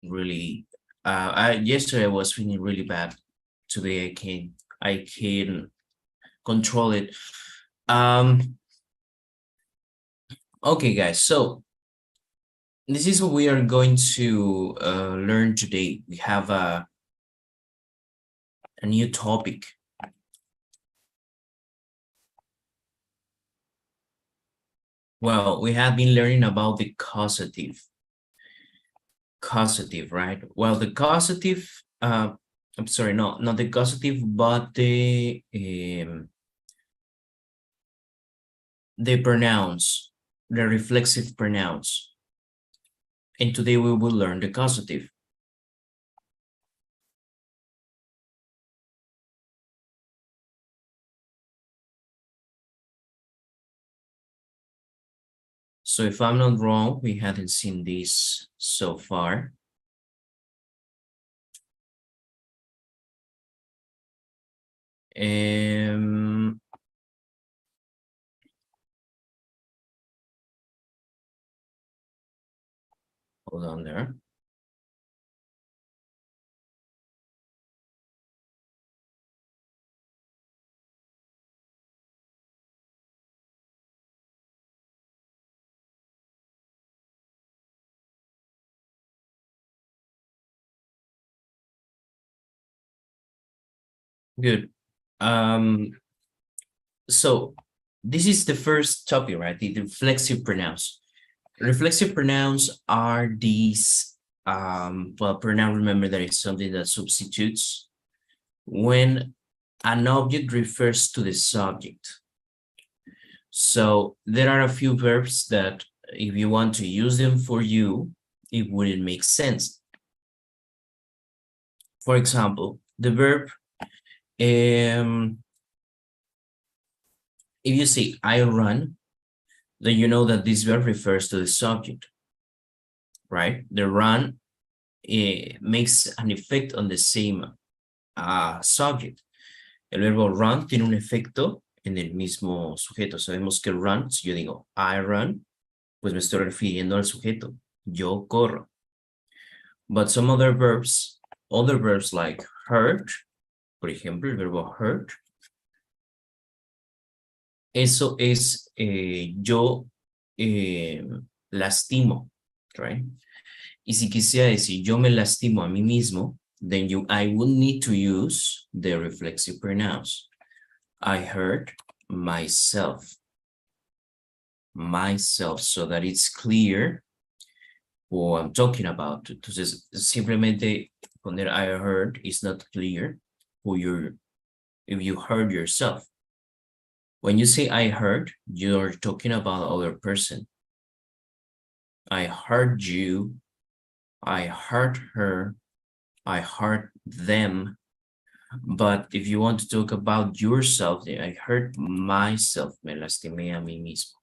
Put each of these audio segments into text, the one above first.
really yesterday I was feeling really bad. Today I can control it. Um okay guys, so this is what we are going to learn today. We have a new topic. Well, we have been learning about the causative. Causative, right? Well, the causative, I'm sorry, no, not the causative, but the pronouns, the reflexive pronouns. And today we will learn the causative. So if I'm not wrong, we hadn't seen this so far. Um, hold on there. Good. Um, so this is the first topic, right? The reflexive pronouns. Reflexive pronouns are these, well, pronoun, remember that it's something that substitutes when an object refers to the subject. So there are a few verbs that if you want to use them for you, it wouldn't make sense. For example, the verb, if you say I run, then you know that this verb refers to the subject, right? The run makes an effect on the same subject. El verbo run tiene un efecto en el mismo sujeto. Sabemos que run, si yo digo I run, pues me estoy refiriendo al sujeto. Yo corro. But some other verbs like hurt, por ejemplo, el verbo hurt, eso es yo lastimo, right? Y si quisiera decir yo me lastimo a mí mismo, then I would need to use the reflexive pronouns. I hurt myself. Myself, so that it's clear what I'm talking about. Entonces, simplemente poner I heard is not clear if you heard yourself. When you say I heard, you're talking about other person. I heard you, I heard her, I heard them. But if you want to talk about yourself, I hurt myself, me lastimé a mí mismo.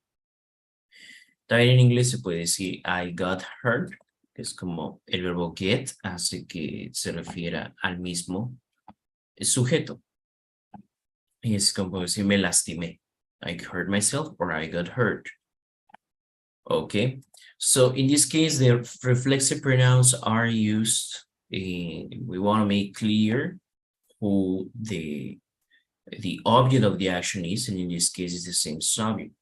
También en inglés se puede decir I got hurt, que es como el verbo get hace que se refiera al mismo sujeto. Y es como decir me lastimé. I hurt myself or I got hurt. Okay, so in this case, the reflexive pronouns are used. We want to make clear who the object of the action is, and in this case, it's the same subject.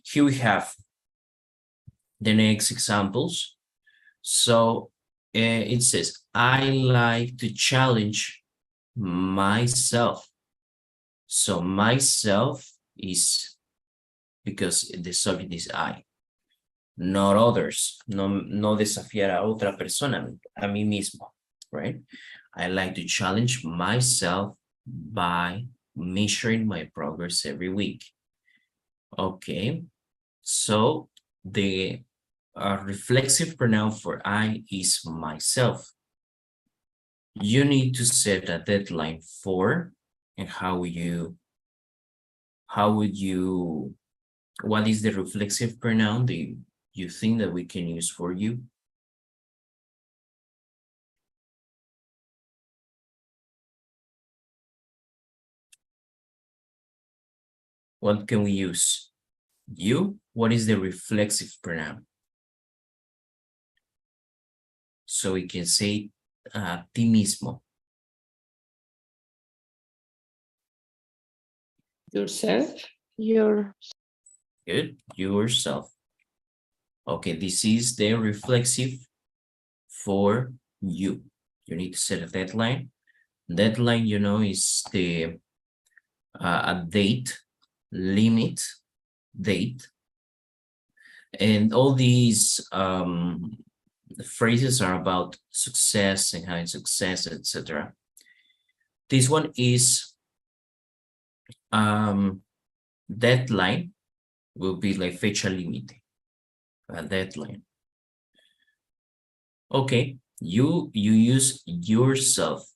Here we have the next examples. So it says, I like to challenge myself. So myself is because the subject is I, not others. No desafiar a otra persona, a mí mismo, right? I like to challenge myself by measuring my progress every week. Okay, so the reflexive pronoun for I is myself. You need to set a deadline for, and what is the reflexive pronoun that you think that we can use for you? What can we use? You, what is the reflexive pronoun? So we can say ti mismo. Yourself. Good. Yourself. Okay, this is the reflexive for you. You need to set a deadline. Deadline, you know, is the a date, limit, date. And all these phrases are about success and having success, etc. This one is deadline will be like fecha límite, a deadline. Okay, you use yourself.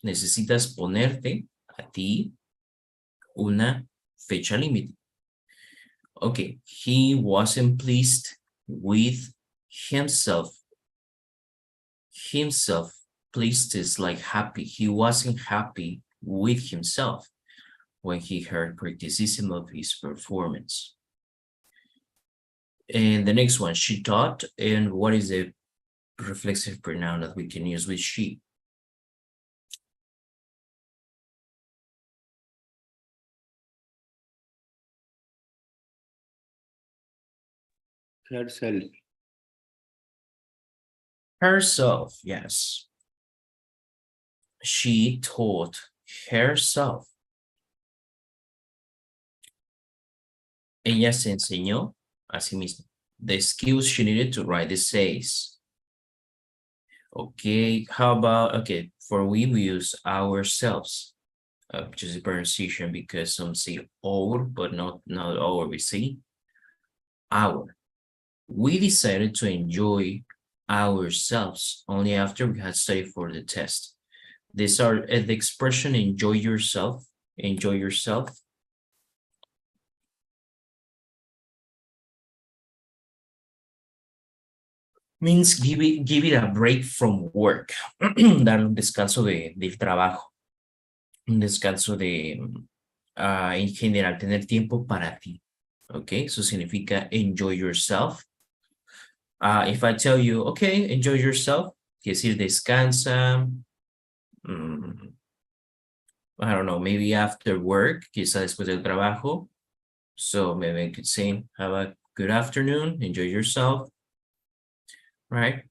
Necesitas ponerte a ti una fecha límite. Okay, he wasn't pleased with himself. Himself, pleased is like happy. He wasn't happy with himself when he heard criticism of his performance. And the next one, she taught, and what is the reflexive pronoun that we can use with she? Herself. Herself, yes. She taught herself. Ella se enseñó a sí misma. The skills she needed to write essays. Okay, how about, okay, for we use ourselves, which is a pronunciation because some say our, but not our, we say our. We decided to enjoy ourselves only after we had studied for the test. These are the expression enjoy yourself, means give it a break from work. Dar un descanso del trabajo. Un descanso en general, tener tiempo para ti. Okay, eso significa enjoy yourself. If I tell you, okay, enjoy yourself, quiere decir descansa. I don't know, maybe after work, quizá después del trabajo. So maybe I could say, have a good afternoon, enjoy yourself, right?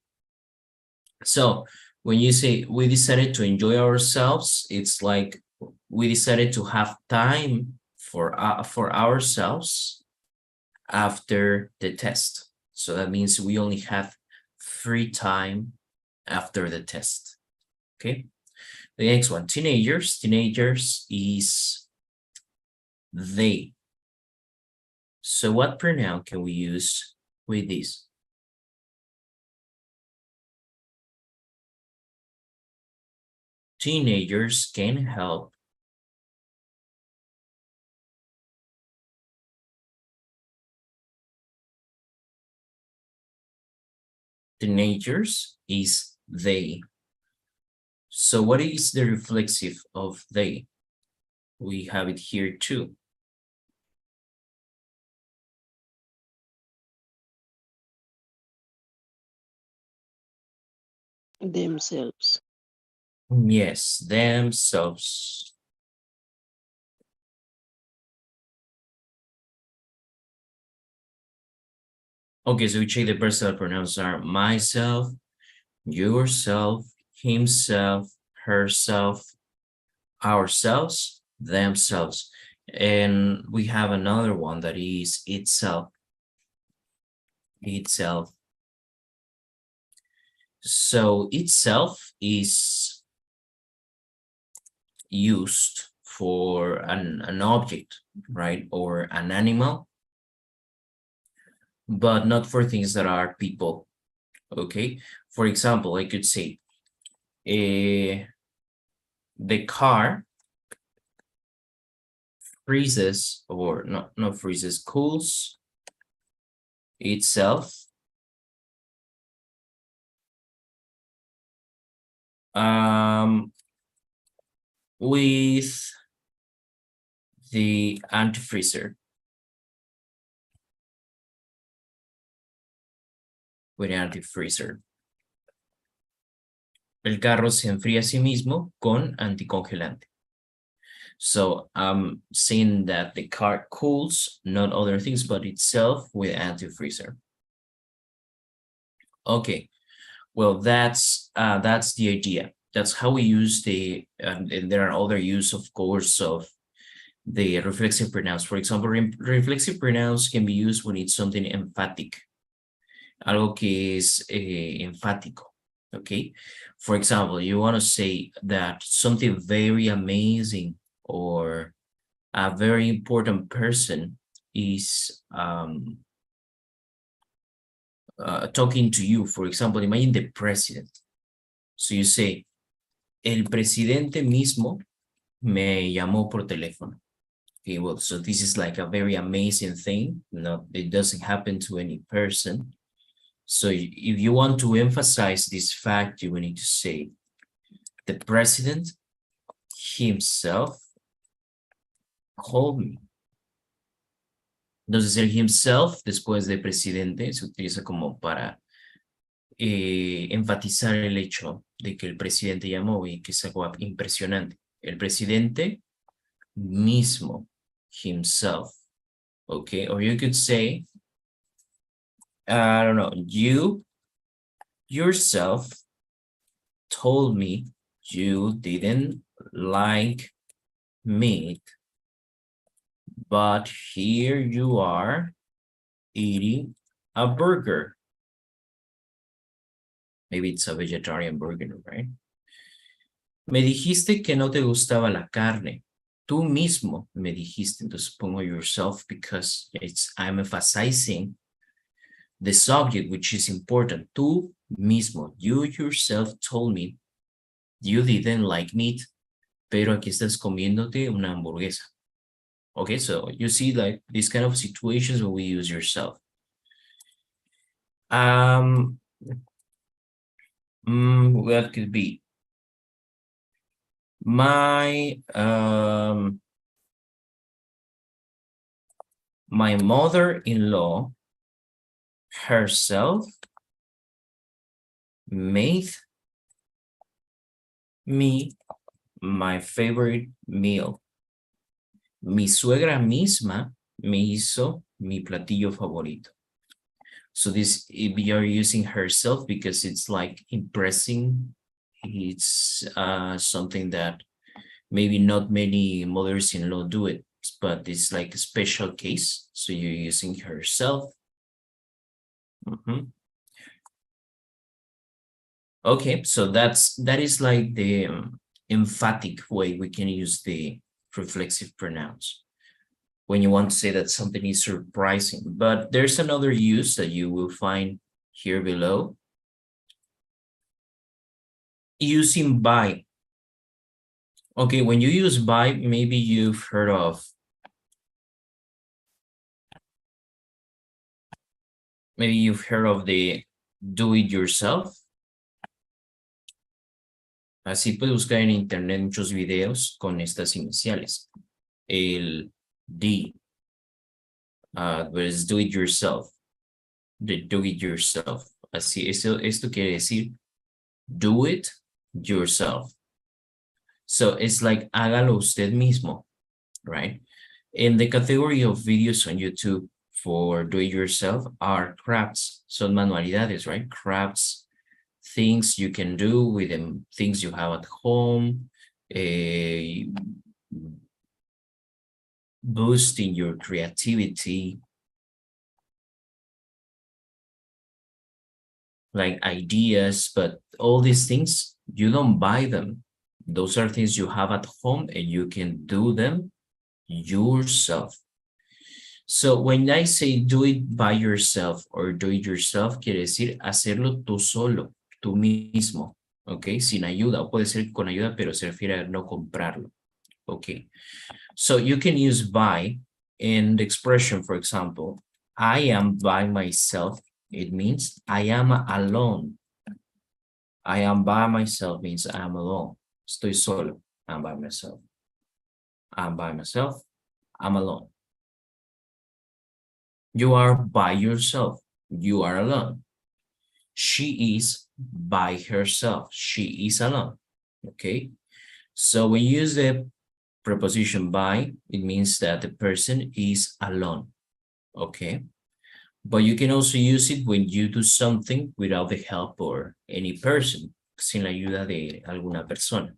So when you say we decided to enjoy ourselves, it's like we decided to have time for ourselves after the test. So that means we only have free time after the test. Okay. The next one, teenagers. Teenagers is they. So what pronoun can we use with this? Teenagers can help. Teenagers is they. So what is the reflexive of they? We have it here too. Themselves. Yes, themselves. Okay, so we check the personal pronouns are myself, yourself, himself, herself, ourselves, themselves. And we have another one that is itself. Itself. So itself is used for an object, right? Or an animal, but not for things that are people. Okay. For example, I could say the car freezes, or not freezes, cools itself with the antifreezer. With antifreezer. El carro se enfría a sí mismo con anticongelante. So I'm saying that the car cools, not other things, but itself with antifreezer. Okay, well, that's the idea. That's how we use the, and there are other use, of course, of the reflexive pronouns. For example, reflexive pronouns can be used when it's something emphatic. Algo que es enfático, okay? For example, you want to say that something very amazing or a very important person is talking to you. For example, imagine the president. So you say, el presidente mismo me llamó por teléfono. Okay, well, so this is like a very amazing thing. No, it doesn't happen to any person. So if you want to emphasize this fact, you will need to say, the president himself called me. Entonces, el himself, después de presidente, se utiliza como para enfatizar el hecho de que el presidente llamó y que es algo impresionante. El presidente mismo, himself, okay? Or you could say, I don't know, you yourself told me you didn't like meat, but here you are eating a burger. Maybe it's a vegetarian burger, right? Me dijiste que no te gustaba la carne. Tú mismo me dijiste, entonces pongo yourself because I'm emphasizing the subject, which is important. Tú mismo, you yourself told me you didn't like meat, pero aquí estás comiéndote una hamburguesa. Okay, so you see like these kind of situations where we use yourself. What could be? My mother-in-law herself made me my favorite meal. Mi suegra misma me hizo mi platillo favorito. So this, we are using herself because it's like impressing. It's something that maybe not many mothers-in-law do it, but it's like a special case. So you're using herself. Okay, so that is like the emphatic way we can use the reflexive pronouns when you want to say that something is surprising. But there's another use that you will find here below. Using by. Okay, when you use by, maybe you've heard of the do it yourself. Así puede buscar en internet muchos videos con estas iniciales. El D, pues do it yourself. The do it yourself. Así, esto quiere decir do it yourself. So it's like hágalo usted mismo, right? In the category of videos on YouTube for do it yourself are crafts, son manualidades, right? Crafts, things you can do with them, things you have at home, boosting your creativity, like ideas, but all these things, you don't buy them. Those are things you have at home and you can do them yourself. So when I say do it by yourself or do it yourself, quiere decir hacerlo tú solo, tú mismo, ¿ok? Sin ayuda, o puede ser con ayuda, pero se refiere a no comprarlo, ¿ok? So you can use by in the expression, for example, I am by myself. It means I am alone. I am by myself means I am alone. Estoy solo. I'm by myself. I'm by myself. I'm alone. You are by yourself. You are alone. She is by herself. She is alone. Okay. So when you use the preposition by, it means that the person is alone. Okay. But you can also use it when you do something without the help of any person, sin la ayuda de alguna persona.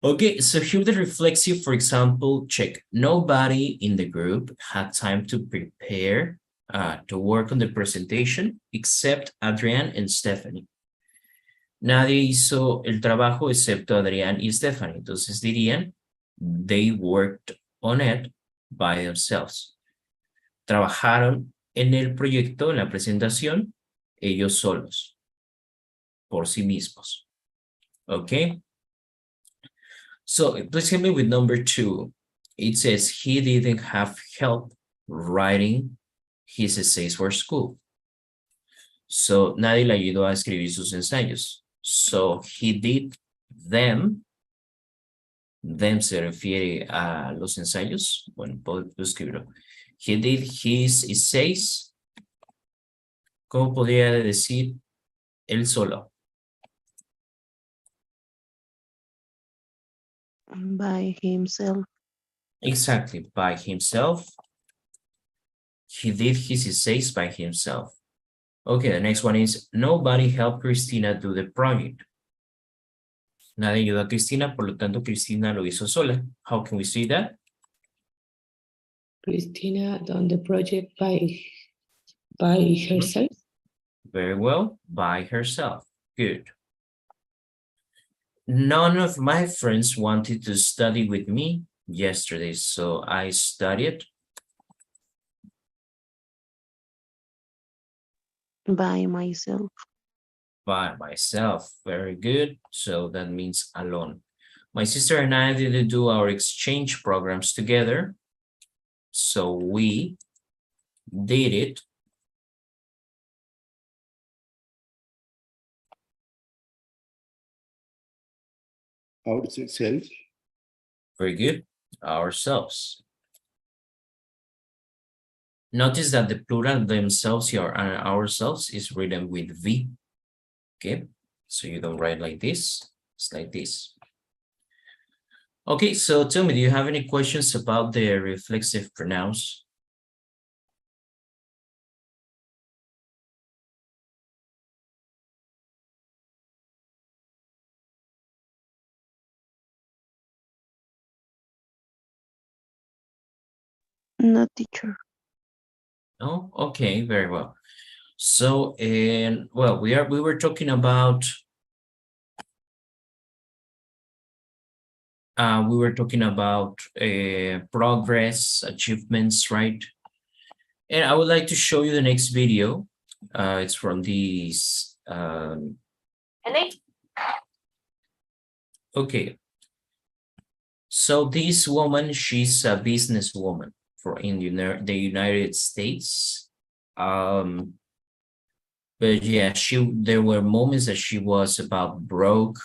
Okay, so here the reflexive, for example, check. Nobody in the group had time to prepare, to work on the presentation, except Adrián and Stephanie. Nadie hizo el trabajo excepto Adrián y Stephanie. Entonces dirían, they worked on it by themselves. Trabajaron en el proyecto, en la presentación, ellos solos, por sí mismos. Okay. So please help me with number 2. It says he didn't have help writing his essays for school. So nadie le ayudó a escribir sus ensayos. So he did them. Them se refiere a los ensayos. Bueno, puedo escribirlo. He did his essays. ¿Cómo podría decir él solo? By himself. Exactly, by himself. He did his essays by himself. Okay, the next one is nobody helped Cristina do the project. Nadie ayudó a Cristina, por lo tanto, Cristina lo hizo sola. How can we see that? Cristina done the project by herself. Very well, by herself. Good. None of my friends wanted to study with me yesterday, so I studied By myself. by myself. Very good. So that means alone. My sister and I didn't do our exchange programs together, so we did it ourselves. very good, ourselves. Notice that the plural themselves here and ourselves is written with V. Okay, so you don't write like this, it's like this. Okay, so tell me, do you have any questions about the reflexive pronouns? No, teacher. Oh, okay, very well. So, and well, we were talking about progress, achievements, right? And I would like to show you the next video. It's from these. Okay. So this woman, she's a businesswoman in the United States. But yeah, there were moments that she was about broke,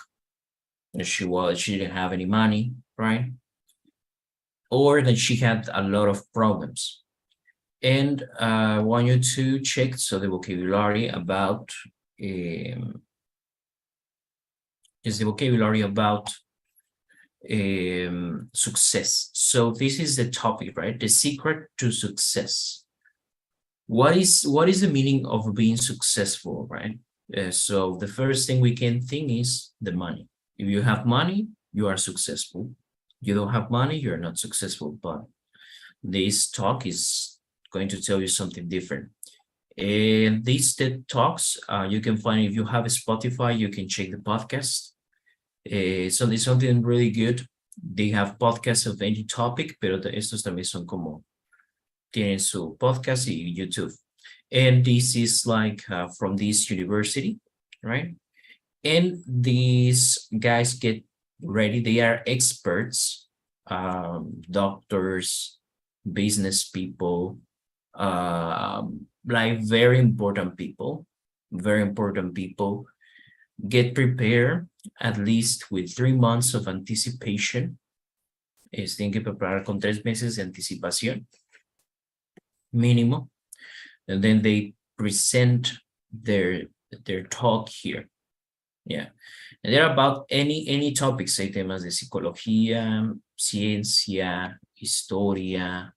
and she didn't have any money, right? Or that she had a lot of problems. And I want you to check the vocabulary about is the vocabulary about success. So this is the topic, right? The secret to success. What is the meaning of being successful, right? So the first thing we can think is the money. If you have money, you are successful. You don't have money, you're not successful. But this talk is going to tell you something different. And these TED Talks, you can find, if you have a Spotify, you can check the podcast. So there's something really good. They have podcasts of any topic, pero estos también son como, tienen su podcast y YouTube. And this is like from this university, right? And these guys get ready. They are experts, doctors, business people, like very important people get prepared at least with 3 months of anticipation. Tienen que preparar con 3 meses de anticipación mínimo. And then they present their their talk here. Yeah, and they're about any topics. Hay temas de psicología, ciencia, historia,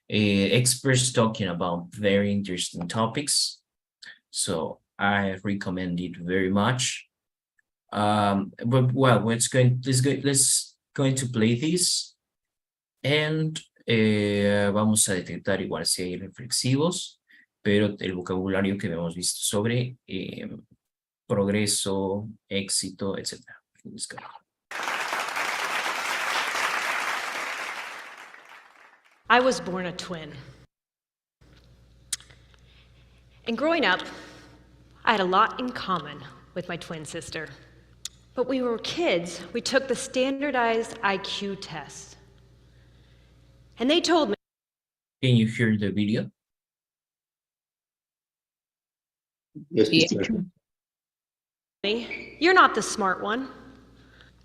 experts talking about very interesting topics. So I recommend it very much. But well, let's going to play this, and vamos a detectar igual si hay reflexivos, pero el vocabulario que hemos visto sobre progreso, éxito, etc. Let's go. I was born a twin. And growing up, I had a lot in common with my twin sister. But when we were kids, we took the standardized IQ test. And they told me, Can you hear the video? Yes, Yeah. teacher. you're not the smart one.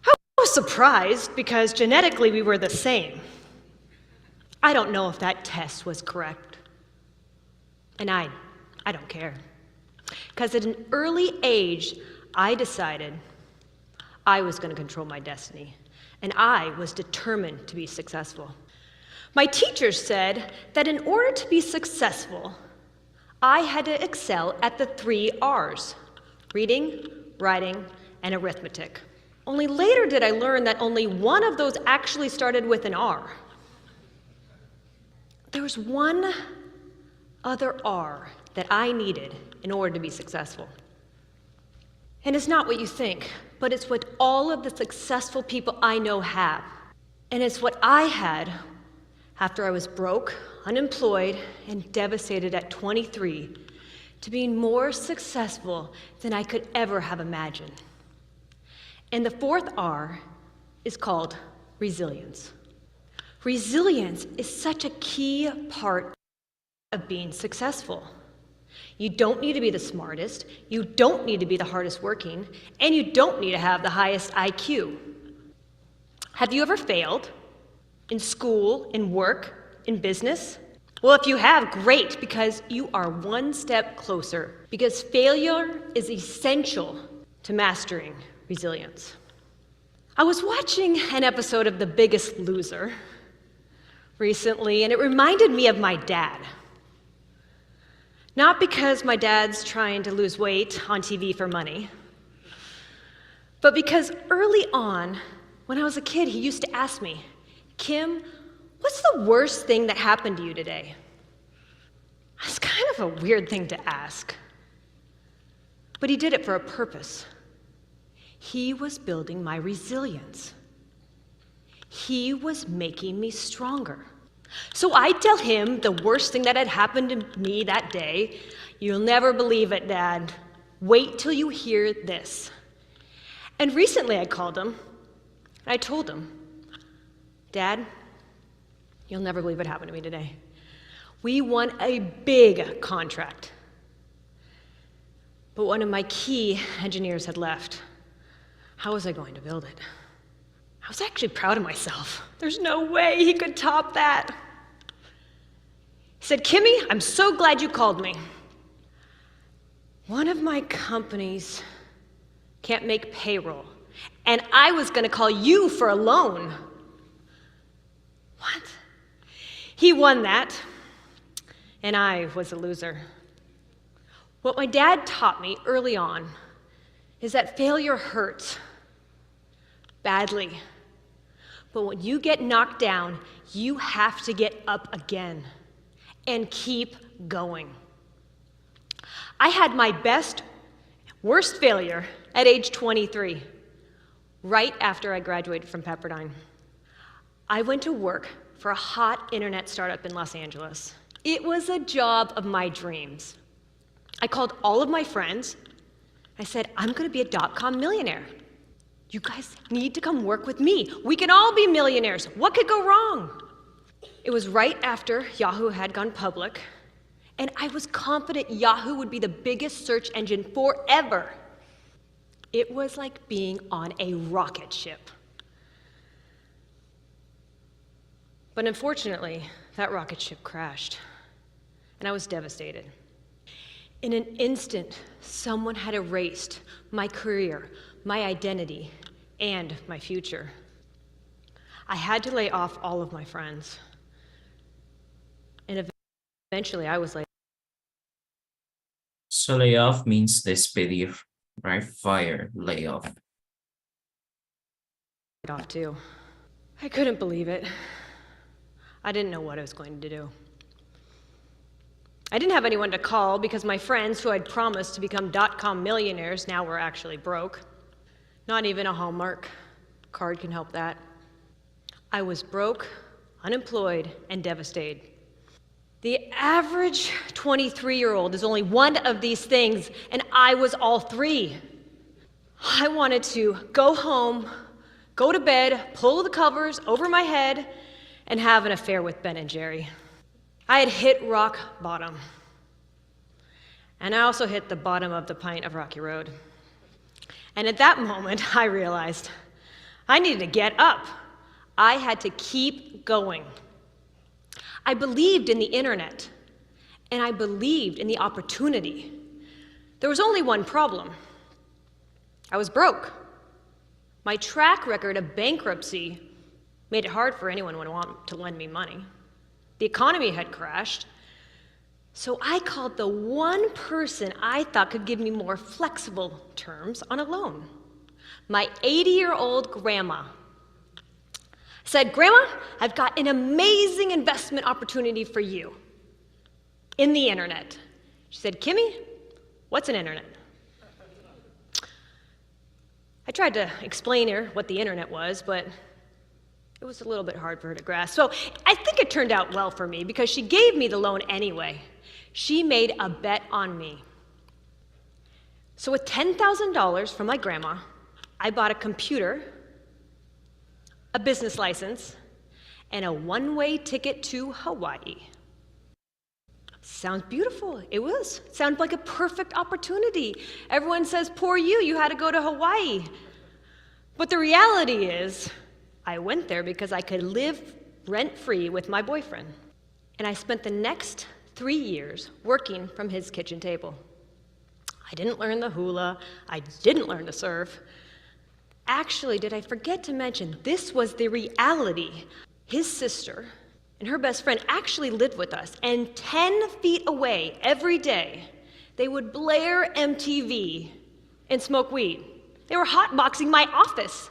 I was surprised because genetically we were the same. I don't know if that test was correct. And I don't care. Because at an early age, I decided I was going to control my destiny, and I was determined to be successful. My teachers said that in order to be successful, I had to excel at the 3 R's: reading, writing, and arithmetic. Only later did I learn that only one of those actually started with an R. There was one other R that I needed in order to be successful. And it's not what you think, but it's what all of the successful people I know have. And it's what I had after I was broke, unemployed, and devastated at 23 to being more successful than I could ever have imagined. And the 4th R is called resilience. Resilience is such a key part of being successful. You don't need to be the smartest, you don't need to be the hardest working, and you don't need to have the highest IQ. Have you ever failed? In school, in work, in business? Well, if you have, great, because you are one step closer, because failure is essential to mastering resilience. I was watching an episode of The Biggest Loser recently, and it reminded me of my dad. Not because my dad's trying to lose weight on TV for money, but because early on, when I was a kid, he used to ask me, Kim, what's the worst thing that happened to you today? That's kind of a weird thing to ask. But he did it for a purpose. He was building my resilience. He was making me stronger. So I'd tell him the worst thing that had happened to me that day. You'll never believe it, Dad. Wait till you hear this. And recently I called him. I told him, Dad, you'll never believe what happened to me today. We won a big contract. But one of my key engineers had left. How was I going to build it? I was actually proud of myself. There's no way he could top that. He said, Kimmy, I'm so glad you called me. One of my companies can't make payroll, and I was going to call you for a loan. What? He won that, and I was a loser. What my dad taught me early on is that failure hurts badly. But when you get knocked down, you have to get up again and keep going. I had my worst failure at age 23, right after I graduated from Pepperdine. I went to work for a hot internet startup in Los Angeles. It was a job of my dreams. I called all of my friends. I said, I'm going to be a dot-com millionaire. You guys need to come work with me. We can all be millionaires. What could go wrong? It was right after Yahoo had gone public, and I was confident Yahoo would be the biggest search engine forever. It was like being on a rocket ship. But unfortunately, that rocket ship crashed, and I was devastated. In an instant, someone had erased my career, my identity, and my future. I had to lay off all of my friends. And eventually I was laid So layoff means despedir, right? Fire, layoff. off too. I couldn't believe it. I didn't know what I was going to do. I didn't have anyone to call because my friends who I'd promised to become dot-com millionaires now were actually broke. Not even a Hallmark card can help that. I was broke, unemployed, and devastated. The average 23-year-old is only one of these things, and I was all three. I wanted to go home, go to bed, pull the covers over my head, and have an affair with Ben and Jerry. I had hit rock bottom. And I also hit the bottom of the pint of Rocky Road. And at that moment, I realized I needed to get up. I had to keep going. I believed in the internet, and I believed in the opportunity. There was only one problem. I was broke. My track record of bankruptcy made it hard for anyone who wanted to lend me money. The economy had crashed, so I called the one person I thought could give me more flexible terms on a loan, my 80-year-old grandma. I said, "Grandma, I've got an amazing investment opportunity for you in the internet." She said, "Kimmy, what's an internet?" I tried to explain her what the internet was, but it was a little bit hard for her to grasp. So I think it turned out well for me because she gave me the loan anyway. She made a bet on me. So with $10,000 from my grandma, I bought a computer, a business license, and a one-way ticket to Hawaii. Sounds beautiful. It was. Sounded like a perfect opportunity. Everyone says, poor you had to go to Hawaii. But the reality is, I went there because I could live rent-free with my boyfriend. And I spent the next 3 years working from his kitchen table. I didn't learn the hula. I didn't learn to surf. Actually, did I forget to mention, this was the reality. His sister and her best friend actually lived with us, and 10 feet away every day, they would blare MTV and smoke weed. They were hotboxing my office.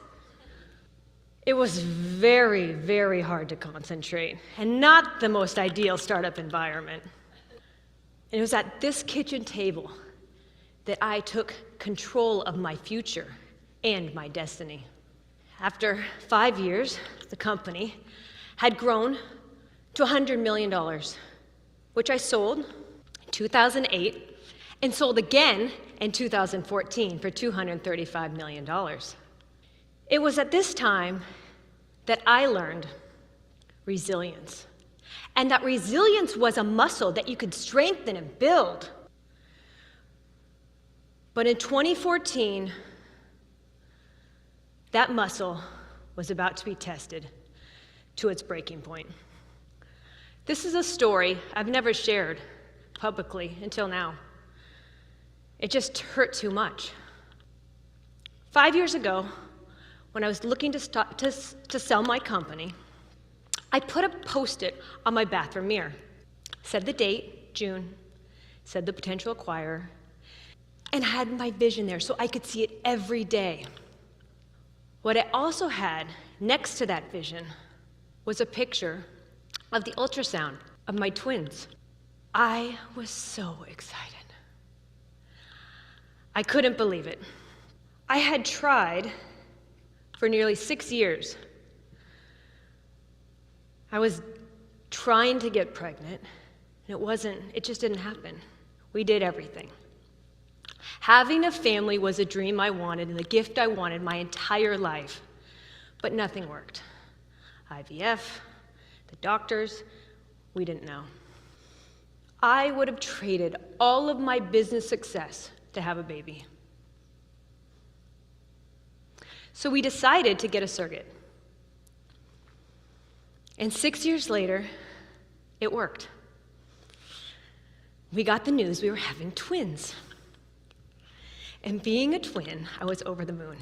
It was very, very hard to concentrate, and not the most ideal startup environment. And it was at this kitchen table that I took control of my future and my destiny. After 5 years, the company had grown to $100 million, which I sold in 2008 and sold again in 2014 for $235 million. It was at this time that I learned resilience, and that resilience was a muscle that you could strengthen and build. But in 2014, that muscle was about to be tested to its breaking point. This is a story I've never shared publicly until now. It just hurt too much. 5 years ago, when I was looking to sell my company, I put a Post-it on my bathroom mirror. Said the date, June, said the potential acquirer, and had my vision there so I could see it every day. What I also had next to that vision was a picture of the ultrasound of my twins. I was so excited. I couldn't believe it. I had tried for nearly 6 years. I was trying to get pregnant, and it just didn't happen. We did everything. Having a family was a dream I wanted and the gift I wanted my entire life, but nothing worked. IVF, the doctors, we didn't know. I would have traded all of my business success to have a baby. So we decided to get a surrogate. And 6 years later, it worked. we got the news we were having twins. And being a twin, I was over the moon.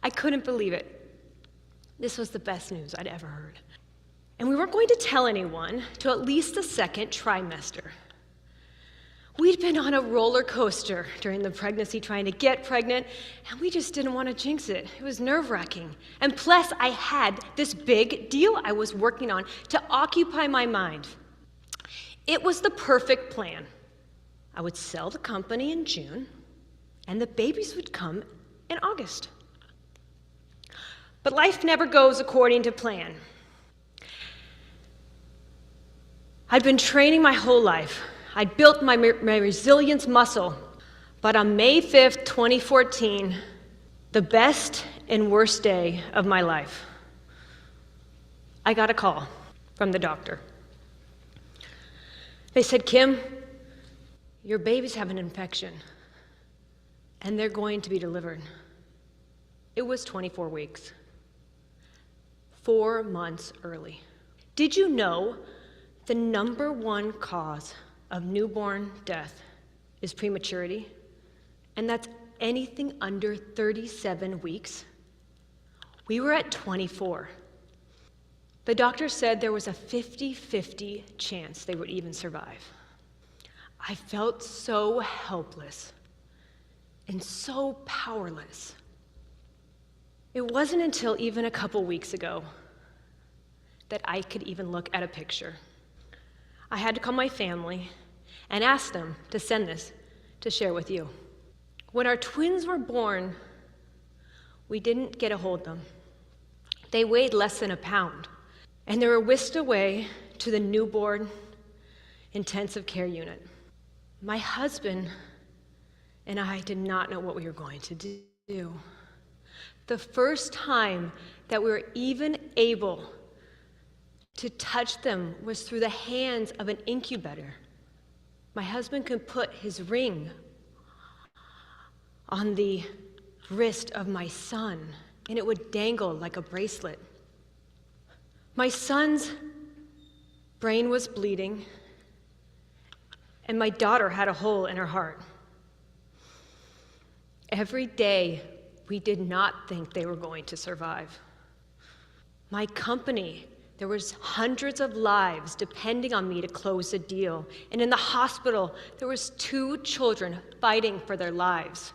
I couldn't believe it. This was the best news I'd ever heard. And we weren't going to tell anyone till at least the second trimester. We'd been on a roller coaster during the pregnancy trying to get pregnant, and we just didn't want to jinx it. It was nerve-wracking. And plus, I had this big deal I was working on to occupy my mind. It was the perfect plan. I would sell the company in June, and the babies would come in August. But life never goes according to plan. I'd been training my whole life. I'd built my resilience muscle. But on May 5th, 2014, the best and worst day of my life, I got a call from the doctor. They said, Kim, your babies have an infection, and they're going to be delivered. It was 24 weeks, 4 months early. Did you know the number one cause of newborn death is prematurity? And that's anything under 37 weeks. We were at 24. The doctor said there was a 50-50 chance they would even survive. I felt so helpless and so powerless. It wasn't until even a couple weeks ago that I could even look at a picture. I had to call my family and ask them to send this to share with you. When our twins were born, we didn't get a hold of them. They weighed less than a pound, and they were whisked away to the newborn intensive care unit. My husband and I did not know what we were going to do. The first time that we were even able to touch them was through the hands of an incubator. My husband could put his ring on the wrist of my son, and it would dangle like a bracelet. My son's brain was bleeding, and my daughter had a hole in her heart. Every day, we did not think they were going to survive. My company, there was hundreds of lives depending on me to close the deal. And in the hospital, there was 2 children fighting for their lives.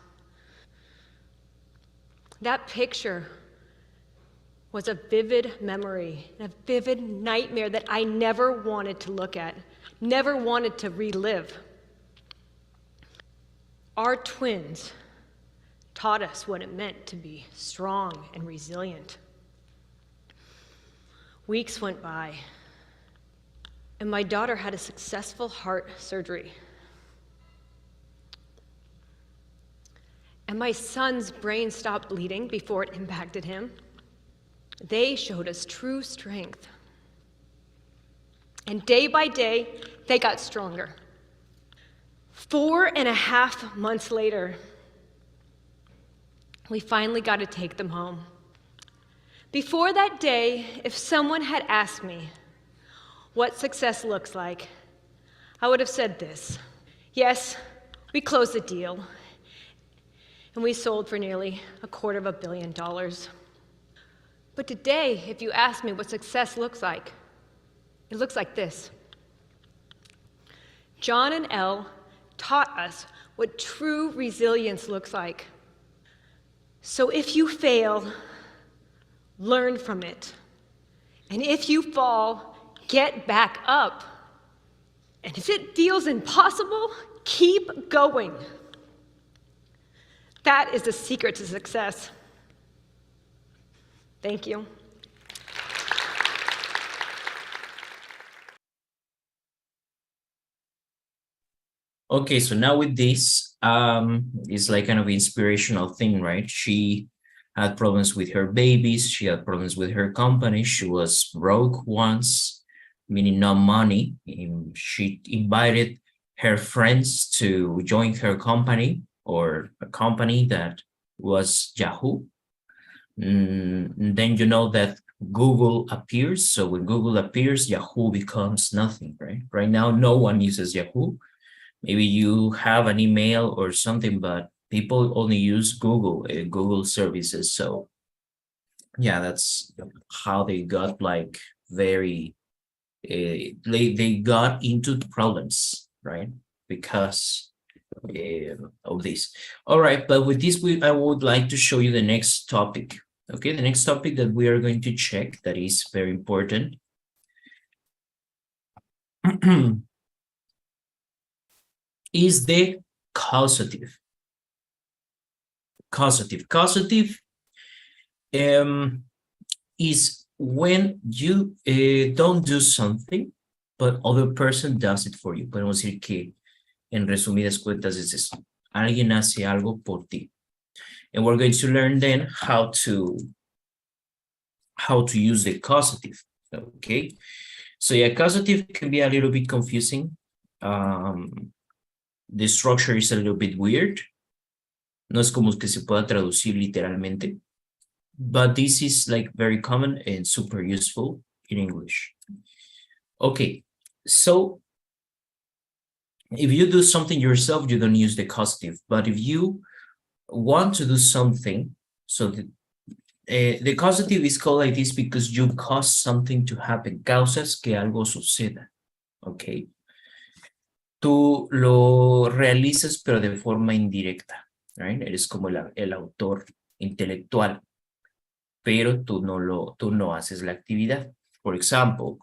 That picture was a vivid memory, a vivid nightmare that I never wanted to look at, never wanted to relive. Our twins taught us what it meant to be strong and resilient. Weeks went by, and my daughter had a successful heart surgery. And my son's brain stopped bleeding before it impacted him. They showed us true strength. And day by day, they got stronger. 4.5 months later, we finally got to take them home. Before that day, if someone had asked me what success looks like, I would have said this. Yes, we closed the deal, and we sold for nearly $250 million. But today, if you ask me what success looks like, it looks like this. John and Elle taught us what true resilience looks like. So if you fail, learn from it. And if you fall, get back up. And if it feels impossible, keep going. That is the secret to success. Thank you. Okay, so now with this, it's like kind of inspirational thing, right? She had problems with her babies. She had problems with her company. She was broke once, meaning no money. She invited her friends to join her company, or a company that was Yahoo. Then you know that Google appears. So when Google appears, Yahoo becomes nothing, right? Right now, no one uses Yahoo. Maybe you have an email or something, but people only use Google, Google services. So yeah, that's how they got like very, they got into problems, right? Because of this. All right, but with this, I would like to show you the next topic. Okay, the next topic that we are going to check that is very important. Is the causative. Causative is when you don't do something, but other person does it for you. Podemos decir que, en resumidas cuentas, es eso. Alguien hace algo por ti. And we're going to learn then how to use the causative. Okay. So yeah, causative can be a little bit confusing. The structure is a little bit weird. No es como que se pueda traducir literalmente. But this is like very common and super useful in English. Okay, so if you do something yourself, you don't use the causative. But if you want to do something, so the causative is called like this because you cause something to happen. Causas que algo suceda. Okay. Tú lo realizas, pero de forma indirecta. Right? Eres como el autor intelectual, pero tú no haces la actividad. For example,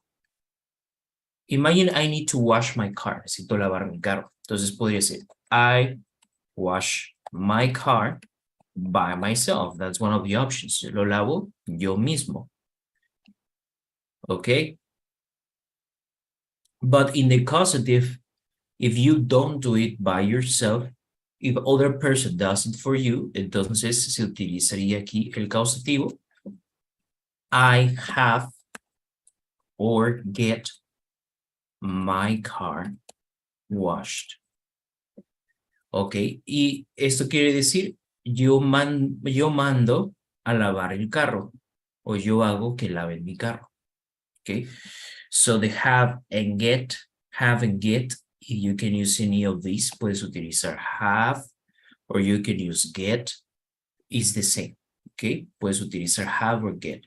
imagine I need to wash my car. Necesito lavar mi carro. Entonces podría ser, I wash my car by myself. That's one of the options. Lo lavo yo mismo. Okay? But in the causative, if you don't do it by yourself, if other person does it for you, entonces se utilizaría aquí el causativo. I have or get my car washed. Ok, y esto quiere decir yo mando a lavar el carro o yo hago que laven mi carro. Ok, so the have and get, you can use any of these. Puedes utilizar have or you can use get, is the same. Ok, puedes utilizar have or get.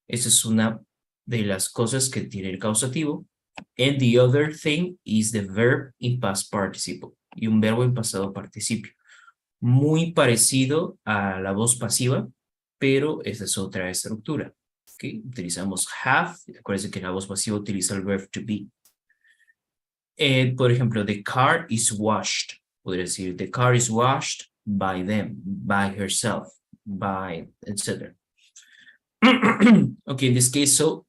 Esa es una de las cosas que tiene el causativo. And the other thing is the verb in past participle. Y un verbo en pasado participio. Muy parecido a la voz pasiva, pero esta es otra estructura. Okay. Utilizamos have. Acuérdense que la voz pasiva utiliza el verb to be. Por ejemplo, the car is washed. Podría decir, the car is washed by them, by herself, by, etc. Okay, in this case, so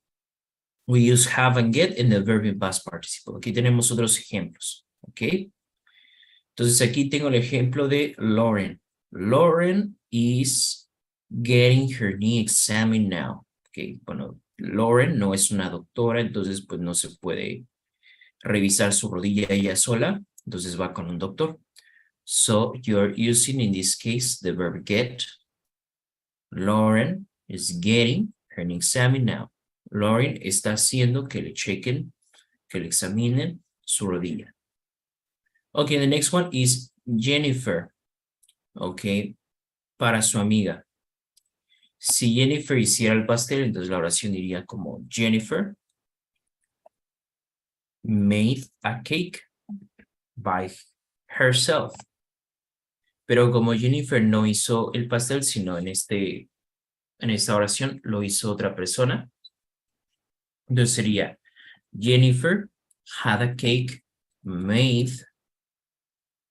we use have and get in the verb in past participle. Aquí tenemos otros ejemplos. Okay. Entonces aquí tengo el ejemplo de Lauren. Lauren is getting her knee examined now. Okay. Bueno, Lauren no es una doctora, entonces pues no se puede revisar su rodilla ella sola. Entonces va con un doctor. So you're using in this case the verb get. Lauren is getting her knee examined now. Lauren está haciendo que le chequen, que le examinen su rodilla. Okay, the next one is Jennifer. Okay, para su amiga. Si Jennifer hiciera el pastel, entonces la oración iría como Jennifer made a cake by herself. Pero como Jennifer no hizo el pastel, sino en esta oración lo hizo otra persona, entonces sería Jennifer had a cake made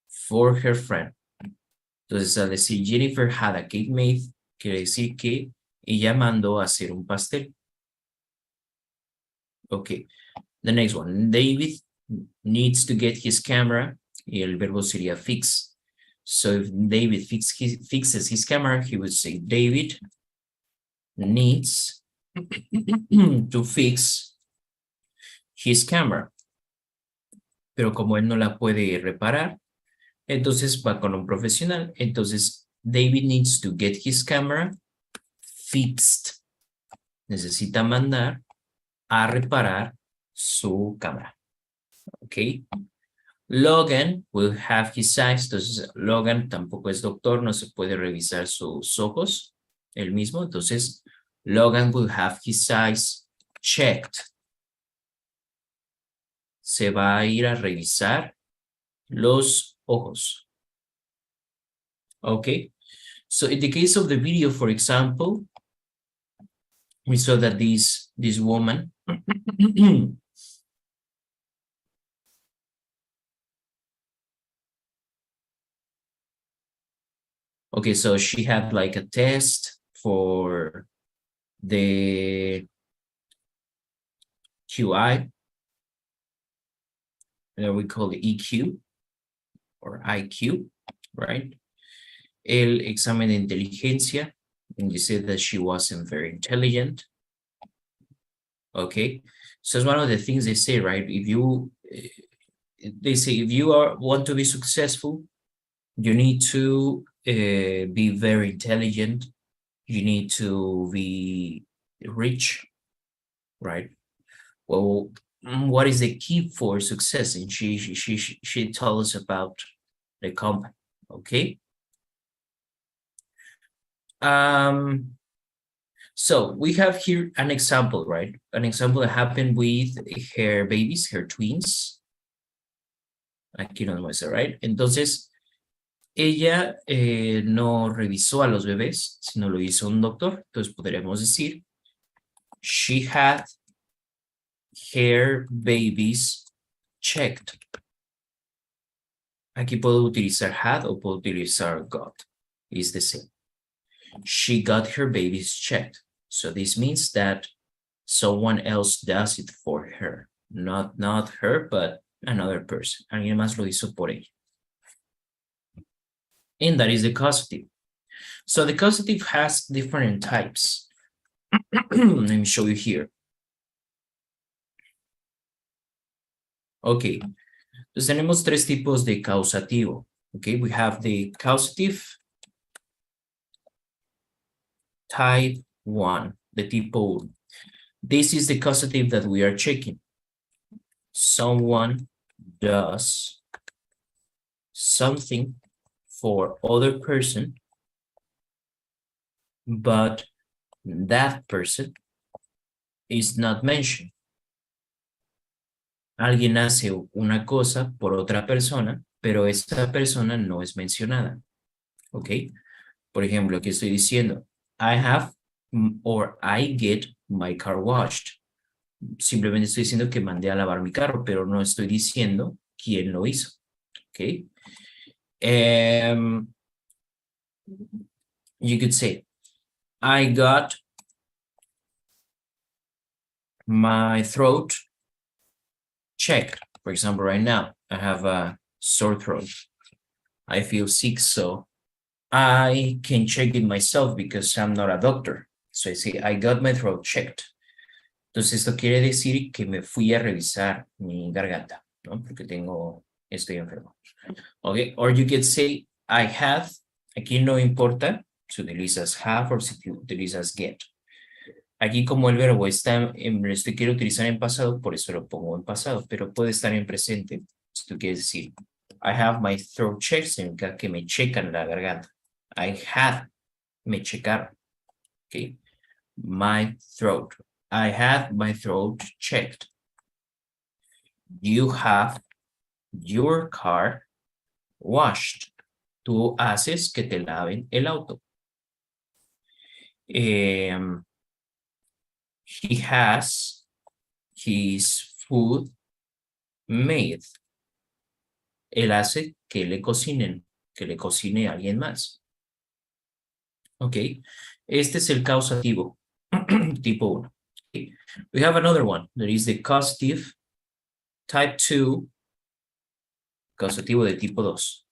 for her friend. Entonces al decir Jennifer had a cake made, quiere decir que ella mandó a hacer un pastel. Okay, the next one. David needs to get his camera. Y el verbo sería fix. So if David fixes his camera, he would say David needs to fix his camera. Pero como él no la puede reparar, entonces va con un profesional. Entonces, David needs to get his camera fixed. Necesita mandar a reparar su cámara. ¿Ok? Logan will have his eyes. Entonces, Logan tampoco es doctor, no se puede revisar sus ojos él mismo. Entonces, Logan will have his eyes checked. Se va a ir a revisar los ojos. Okay. So in the case of the video, for example, we saw that this woman okay, so she had like a test for the QI, and we call it EQ or IQ, right? El examen de inteligencia, and you said that she wasn't very intelligent. Okay, so it's one of the things they say, right? If you, they say, if you want to be successful, you need to be very intelligent. You need to be rich, right? Well, what is the key for success? And she tells us about the company, okay? So we have here an example, right? An example that happened with her babies, her twins. Aquí no muestra, right? Entonces, ella no revisó a los bebés, sino lo hizo un doctor. Entonces podríamos decir, she had her babies checked. Aquí puedo utilizar had o puedo utilizar got. It's the same. She got her babies checked. So this means that someone else does it for her. Not her, but another person. Alguien más lo hizo por ella. And that is the causative. So the causative has different types. Let me show you here. Okay. Entonces tenemos tres tipos de causativo. Okay, we have the causative type 1, the tipo 1. This is the causative that we are checking. Someone does something for other person, but that person is not mentioned. Alguien hace una cosa por otra persona, pero esta persona no es mencionada. ¿Ok? Por ejemplo, aquí estoy diciendo, I have or I get my car washed. Simplemente estoy diciendo que mandé a lavar mi carro, pero no estoy diciendo quién lo hizo. ¿Ok? You could say, I got my throat checked. For example, right now, I have a sore throat. I feel sick, so I can check it myself because I'm not a doctor. So I say, I got my throat checked. Entonces, esto quiere decir que me fui a revisar mi garganta, ¿no? Porque estoy enfermo. Okay, or you could say, I have, aquí no importa si utilizas have o si utilizas get. Aquí como el verbo está, quiero utilizar en pasado, por eso lo pongo en pasado, pero puede estar en presente. Si tú quieres decir, I have my throat checked, significa que me checan la garganta. I had, me checaron. Okay, my throat. I had my throat checked. You have your car washed. Tú haces que te laven el auto. He has his food made. Él hace que le cocinen, que le cocine a alguien más. Ok, este es el causativo, tipo 1. Okay. We have another one, that is the causative, type 2, causativo de tipo 2.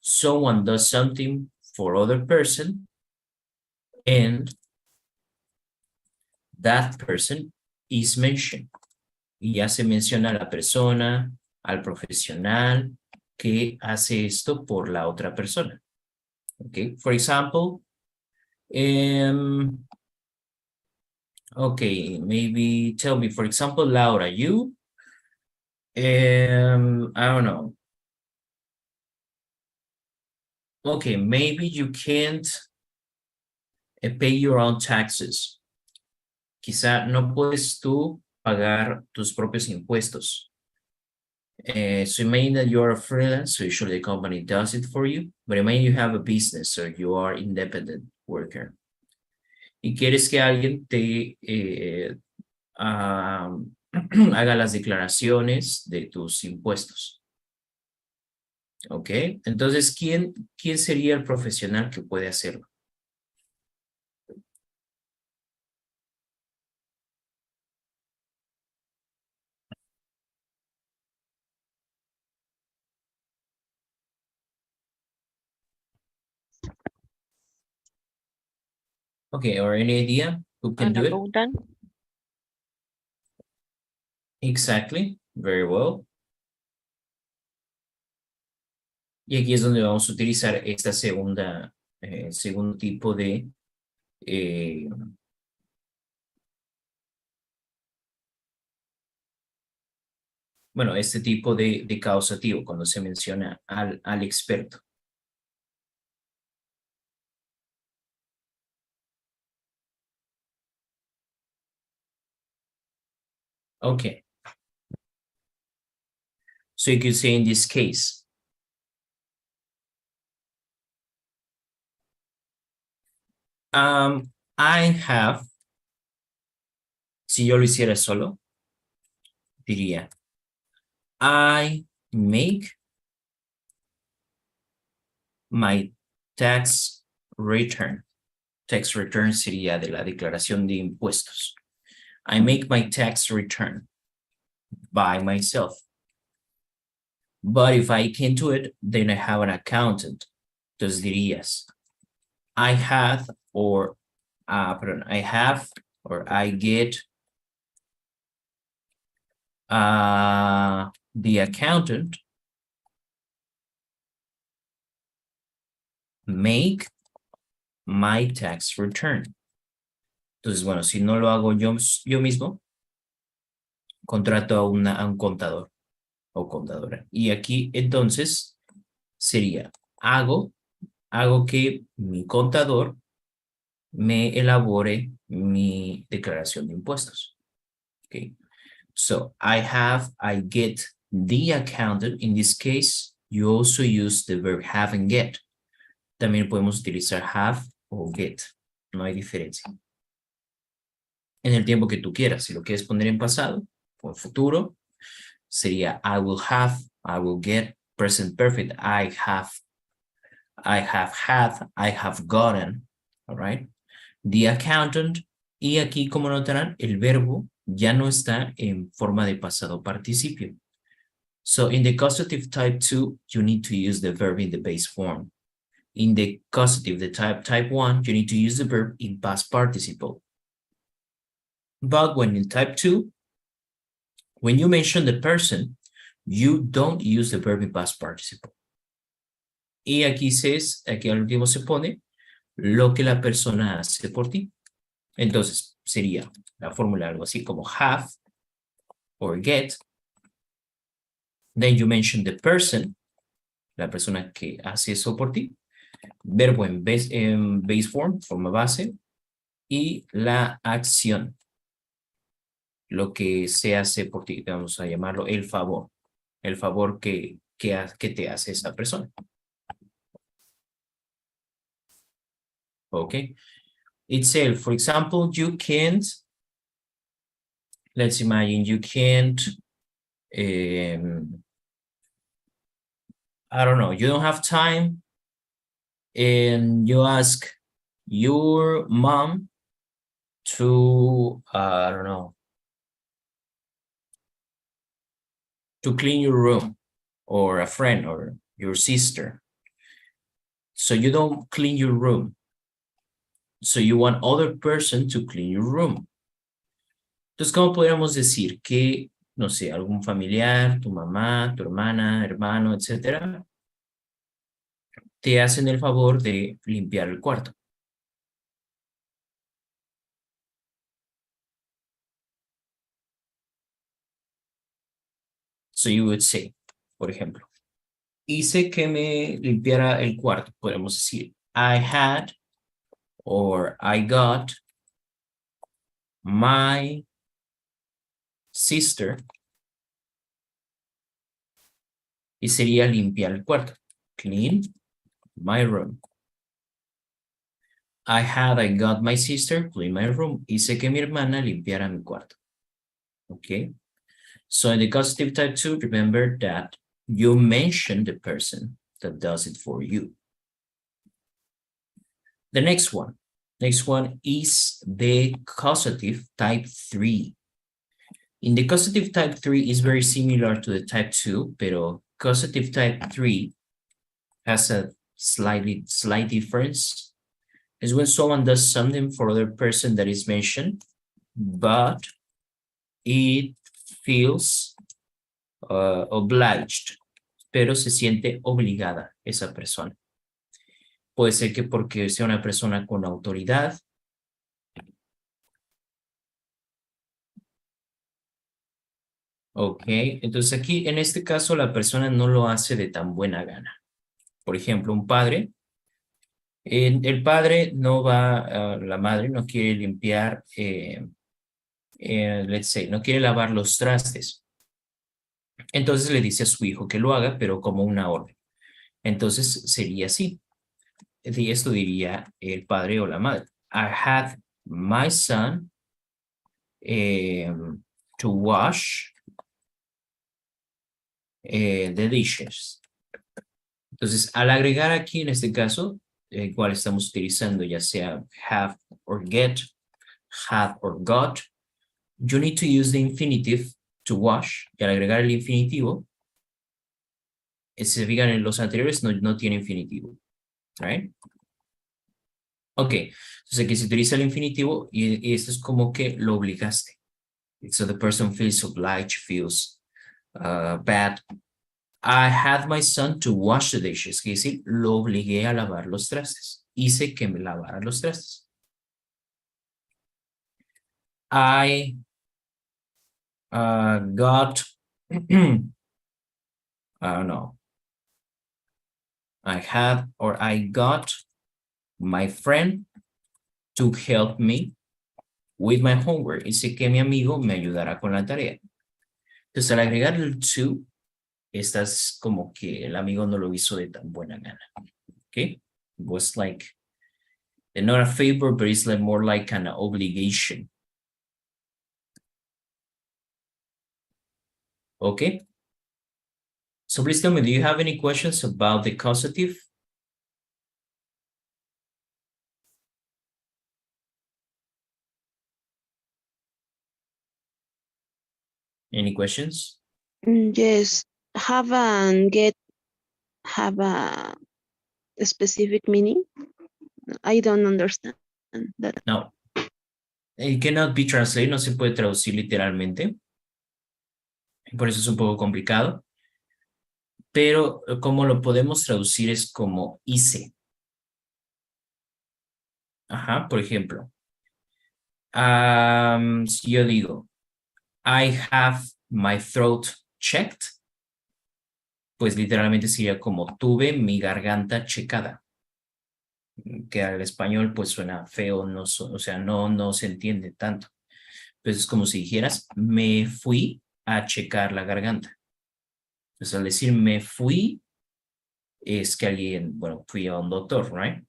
Someone does something for other person, and that person is mentioned. Y ya se menciona a la persona, al profesional que hace esto por la otra persona. Okay, for example, okay, maybe tell me, for example, Laura, you, I don't know, okay, maybe you can't pay your own taxes. Quizá no puedes tú pagar tus propios impuestos. So imagine that you're a freelance, so usually the company does it for you, but imagine you have a business, so you are independent worker. Y quieres que alguien te haga las declaraciones de tus impuestos. ¿Ok? Entonces, ¿quién sería el profesional que puede hacerlo? Okay, or any idea who can An do it? accountant. Exactly, very well. Y aquí es donde vamos a utilizar esta segundo tipo de bueno, este tipo de causativo cuando se menciona al experto. Okay. So you could say in this case, I have, si yo lo hiciera solo, diría, I make my tax return. Tax return sería de la declaración de impuestos. I make my tax return by myself. But if I can't do it, then I have an accountant. Entonces dirías, I have or I get the accountant make my tax return. Entonces, bueno, si no lo hago yo mismo, contrato a un contador o contadora. Y aquí, entonces, sería, hago que mi contador me elabore mi declaración de impuestos. Okay. So, I get the accountant. In this case, you also use the verb have and get. También podemos utilizar have o get. No hay diferencia. En el tiempo que tú quieras. Si lo quieres poner en pasado o en futuro, sería I will have, I will get, present perfect, I have had, I have gotten, all right? The accountant, y aquí como notarán, el verbo ya no está en forma de pasado participio. So in the causative type 2, you need to use the verb in the base form. In the causative, the type 1, you need to use the verb in past participle. But when in type 2, when you mention the person, you don't use the verb in past participle. Y aquí al último se pone lo que la persona hace por ti. Entonces, sería la fórmula algo así como have or get. Then you mention the person, la persona que hace eso por ti. Verbo en base form, forma base. Y la acción, lo que se hace por ti. Vamos a llamarlo el favor que te hace esa persona. Okay. Itself, for example, you can't, let's imagine you can't, I don't know, you don't have time and you ask your mom to, I don't know, to clean your room, or a friend or your sister. So you don't clean your room. So you want other person to clean your room. Entonces, ¿cómo podríamos decir que, no sé, algún familiar, tu mamá, tu hermana, hermano, etcétera, te hacen el favor de limpiar el cuarto? So you would say, por ejemplo, hice que me limpiara el cuarto. Podemos decir, I had or I got my sister. Y sería limpiar el cuarto. Clean my room. I got my sister, clean my room. Hice que mi hermana limpiara mi cuarto. Okay. So in the causative type 2, remember that you mention the person that does it for you. The next one is the causative type 3. In the causative type 3 is very similar to the type 2, pero causative type 3 has a slight difference. Is when someone does something for other person that is mentioned, but it feels obliged, pero se siente obligada esa persona. Puede ser que porque sea una persona con autoridad. Ok, entonces aquí en este caso la persona no lo hace de tan buena gana. Por ejemplo, un padre. El padre no va, la madre no quiere limpiar, let's say, no quiere lavar los trastes. Entonces le dice a su hijo que lo haga, pero como una orden. Entonces sería así. Y esto diría el padre o la madre. I had my son to wash the dishes. Entonces, al agregar aquí en este caso, cual estamos utilizando ya sea have or get, had or got, you need to use the infinitive to wash. Y al agregar el infinitivo, si se fijan en los anteriores no tiene infinitivo. Right? Ok, entonces aquí se utiliza el infinitivo y esto es como que lo obligaste. So the person feels obliged, feels bad. I had my son to wash the dishes. Quiere decir, lo obligué a lavar los trastes. Hice que me lavara los trastes. I got, I don't know. I had or I got my friend to help me with my homework. Hice que mi amigo me ayudara con la tarea. Entonces, al agregar el to, estás como que el amigo no lo hizo de tan buena gana. Okay? It was like, not a favor, but it's like more like an obligation. Okay? So please tell me, do you have any questions about the causative? Any questions? Yes, have and get have a specific meaning. I don't understand that. No. It cannot be translated, no se puede traducir literalmente. Por eso es un poco complicado. Pero como lo podemos traducir es como hice. Ajá, por ejemplo. Si yo digo, I have my throat checked, pues literalmente sería como tuve mi garganta checada. Que al español pues suena feo, no, o sea, no se entiende tanto. Pues es como si dijeras, me fui a checar la garganta. Entonces al decir me fui, es que alguien, bueno, fui a un doctor, right?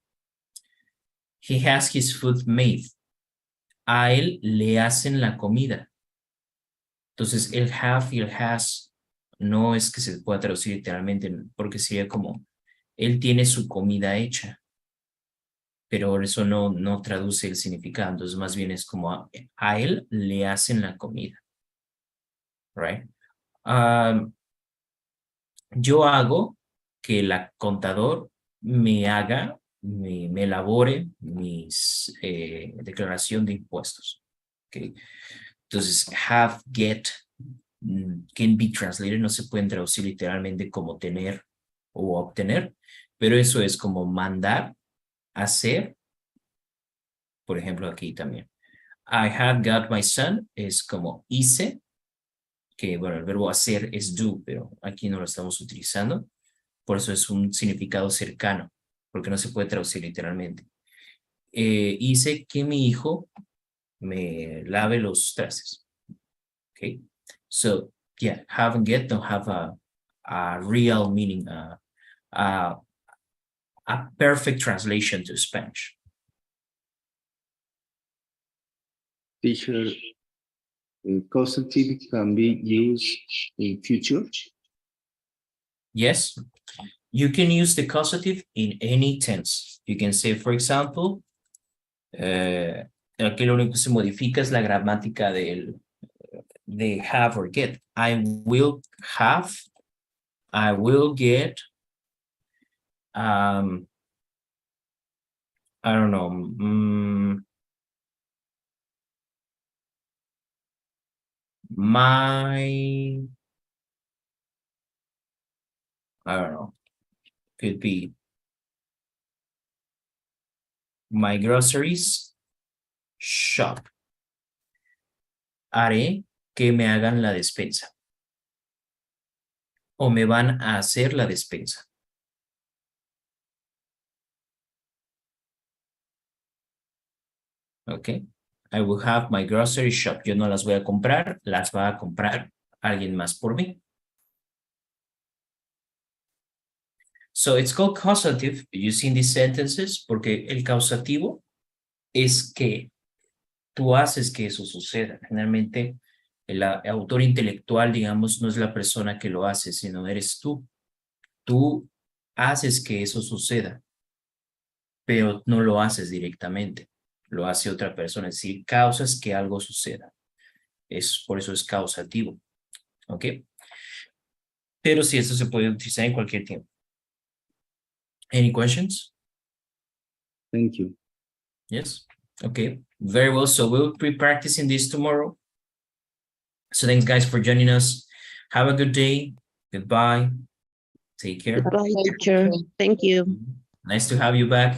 He has his food made. A él le hacen la comida. Entonces el have y el has no es que se pueda traducir literalmente, porque sería como, él tiene su comida hecha. Pero eso no traduce el significado, entonces más bien es como a él le hacen la comida. Right? Yo hago que el contador me haga, me elabore mis declaración de impuestos. Okay. Entonces, have, get, can be translated, no se pueden traducir literalmente como tener o obtener, pero eso es como mandar, hacer. Por ejemplo, aquí también. I have got my son es como hice, que bueno, el verbo hacer es do, pero aquí no lo estamos utilizando. Por eso es un significado cercano, porque no se puede traducir literalmente. Hice que mi hijo me lave los trastes. Okay, so yeah, have and get don't have a real meaning, a perfect translation to Spanish. Teacher, causative can be used in future. Yes, you can use the causative in any tense. You can say, for example, aquí lo único que se modifica es la gramática de have or get. I will have, I will get, I don't know, my, I don't know, could be my groceries shop. Haré que me hagan la despensa. O me van a hacer la despensa. Okay. I will have my grocery shop. Yo no las voy a comprar, las va a comprar alguien más por mí. So it's called causative using these sentences porque el causativo es que tú haces que eso suceda. Generalmente el autor intelectual, digamos, no es la persona que lo hace, sino eres tú. Tú haces que eso suceda, pero no lo haces directamente. Lo hace otra persona, es decir, causas que algo suceda. Por eso es causativo. ¿Ok? Pero sí, esto se puede utilizar en cualquier tiempo. Any questions? Thank you. Yes? Okay, very well. So we'll be practicing this tomorrow. So thanks, guys, for joining us. Have a good day. Goodbye. Take care. Bye, teacher. Thank you. Nice to have you back.